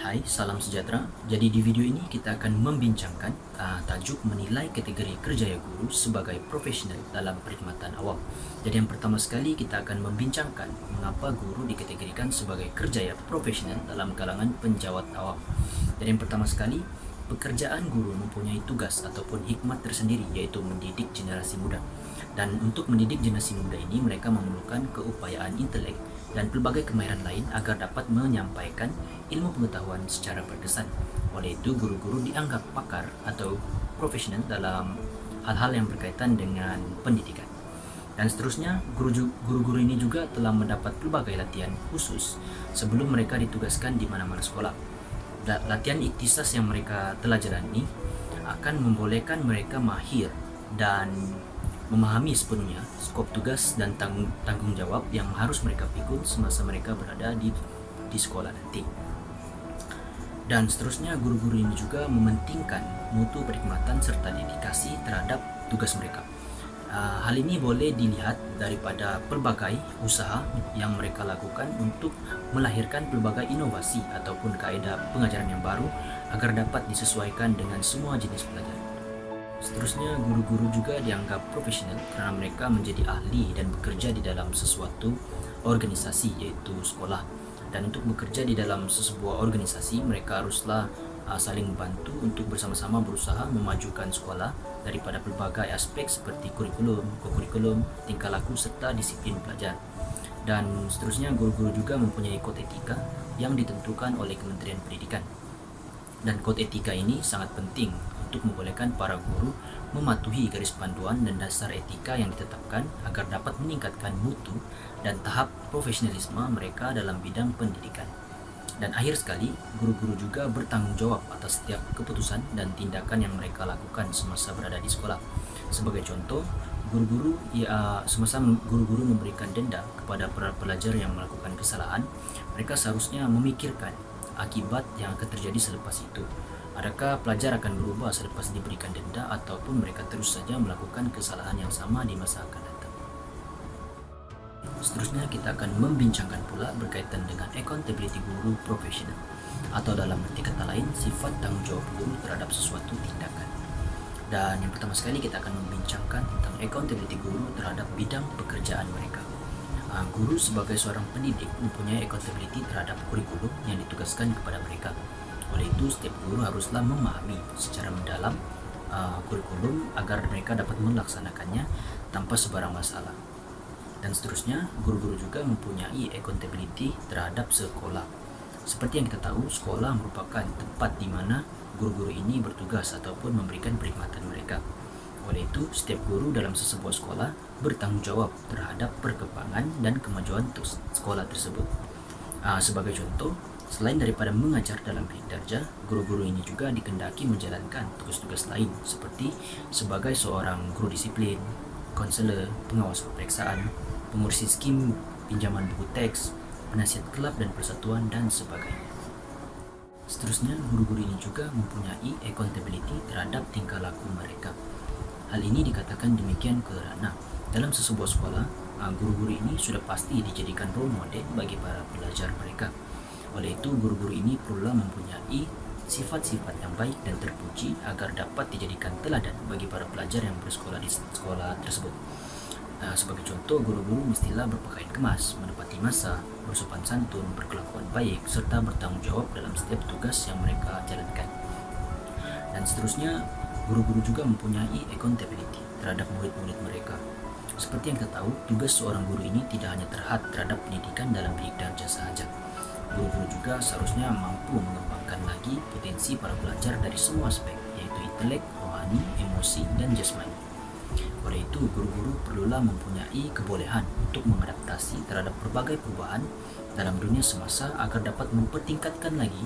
Hai, salam sejahtera. Jadi di video ini kita akan membincangkan tajuk menilai kategori kerjaya guru sebagai profesional dalam perkhidmatan awam. Jadi yang pertama sekali kita akan membincangkan mengapa guru dikategorikan sebagai kerjaya profesional dalam kalangan penjawat awam. Jadi yang pertama sekali, pekerjaan guru mempunyai tugas ataupun hikmat tersendiri, yaitu mendidik generasi muda. Dan untuk mendidik generasi muda ini, mereka memerlukan keupayaan intelek dan pelbagai kemahiran lain agar dapat menyampaikan ilmu pengetahuan secara berkesan. Oleh itu, guru-guru dianggap pakar atau profesional dalam hal-hal yang berkaitan dengan pendidikan. Dan seterusnya, guru-guru ini juga telah mendapat pelbagai latihan khusus sebelum mereka ditugaskan di mana-mana sekolah. Latihan ikhtisas yang mereka telah jalani akan membolehkan mereka mahir dan memahami sepenuhnya skop tugas dan tanggung jawab yang harus mereka pikul semasa mereka berada di sekolah nanti. Dan seterusnya, guru-guru ini juga mementingkan mutu perkhidmatan serta dedikasi terhadap tugas mereka. Hal ini boleh dilihat daripada pelbagai usaha yang mereka lakukan untuk melahirkan pelbagai inovasi ataupun kaedah pengajaran yang baru agar dapat disesuaikan dengan semua jenis pelajar. Seterusnya, guru-guru juga dianggap profesional karena mereka menjadi ahli dan bekerja di dalam sesuatu organisasi, yaitu sekolah. Dan untuk bekerja di dalam sebuah organisasi, mereka haruslah saling membantu untuk bersama-sama berusaha memajukan sekolah daripada pelbagai aspek seperti kurikulum, kokurikulum, tingkah laku serta disiplin pelajar. Dan seterusnya, guru-guru juga mempunyai kode etika yang ditentukan oleh Kementerian Pendidikan. Dan kode etika ini sangat penting untuk membolehkan para guru mematuhi garis panduan dan dasar etika yang ditetapkan agar dapat meningkatkan mutu dan tahap profesionalisme mereka dalam bidang pendidikan. Dan akhir sekali, guru-guru juga bertanggung jawab atas setiap keputusan dan tindakan yang mereka lakukan semasa berada di sekolah. Sebagai contoh, semasa guru-guru memberikan denda kepada para pelajar yang melakukan kesalahan, mereka seharusnya memikirkan akibat yang akan terjadi selepas itu. Adakah pelajar akan berubah selepas diberikan denda ataupun mereka terus saja melakukan kesalahan yang sama di masa akan datang. Seterusnya, kita akan membincangkan pula berkaitan dengan accountability guru profesional, atau dalam arti kata lain, sifat tanggung jawab guru terhadap sesuatu tindakan. Dan yang pertama sekali kita akan membincangkan tentang accountability guru terhadap bidang pekerjaan mereka. Guru sebagai seorang pendidik mempunyai accountability terhadap kurikulum yang ditugaskan kepada mereka. Oleh itu, setiap guru haruslah memahami secara mendalam kurikulum agar mereka dapat melaksanakannya tanpa sebarang masalah. Dan seterusnya, guru-guru juga mempunyai accountability terhadap sekolah. Seperti yang kita tahu, sekolah merupakan tempat di mana guru-guru ini bertugas ataupun memberikan perkhidmatan mereka. Oleh itu, setiap guru dalam sebuah sekolah bertanggung jawab terhadap perkembangan dan kemajuan sekolah tersebut. Sebagai contoh, selain daripada mengajar dalam bilik darjah, guru-guru ini juga dikehendaki menjalankan tugas-tugas lain seperti sebagai seorang guru disiplin, konselor, pengawas peperiksaan, pengurusi skim pinjaman buku teks, penasihat kelab dan persatuan, dan sebagainya. Seterusnya, guru-guru ini juga mempunyai accountability terhadap tingkah laku mereka. Hal ini dikatakan demikian kerana dalam sebuah sekolah, guru-guru ini sudah pasti dijadikan role model bagi para pelajar mereka. Oleh itu, guru-guru ini perlu mempunyai sifat-sifat yang baik dan terpuji agar dapat dijadikan teladan bagi para pelajar yang bersekolah di sekolah tersebut. Sebagai contoh, guru-guru mestilah berpakaian kemas, menepati masa, bersopan santun, berkelakuan baik, serta bertanggung jawab dalam setiap tugas yang mereka jalankan. Dan seterusnya, guru-guru juga mempunyai accountability terhadap murid-murid mereka. Seperti yang kita tahu, tugas seorang guru ini tidak hanya terhadap pendidikan dalam bilik darjah sahaja. Guru-guru juga seharusnya mampu mengembangkan lagi potensi para pelajar dari semua aspek, yaitu intelek, rohani, emosi, dan jasmani. Oleh itu, guru-guru perlulah mempunyai kebolehan untuk mengadaptasi terhadap berbagai perubahan dalam dunia semasa agar dapat mempertingkatkan lagi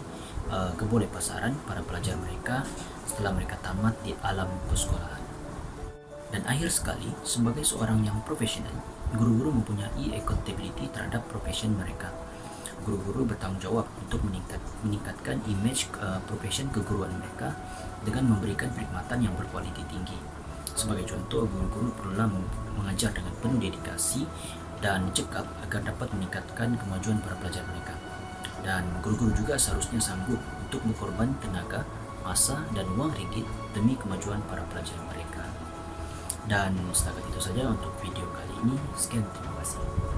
kebolehpasaran para pelajar mereka setelah mereka tamat di alam persekolahan. Dan akhir sekali, sebagai seorang yang profesional, guru-guru mempunyai accountability terhadap profesion mereka. Guru-guru bertanggung jawab untuk meningkatkan image profesion keguruan mereka dengan memberikan perkhidmatan yang berkualiti tinggi. Sebagai contoh, guru-guru perlu mengajar dengan penuh dedikasi dan cekap agar dapat meningkatkan kemajuan para pelajar mereka. Dan guru-guru juga seharusnya sanggup untuk berkorban tenaga, masa, dan uang ringgit demi kemajuan para pelajar mereka. Dan setakat itu saja untuk video kali ini. Sekian, terima kasih.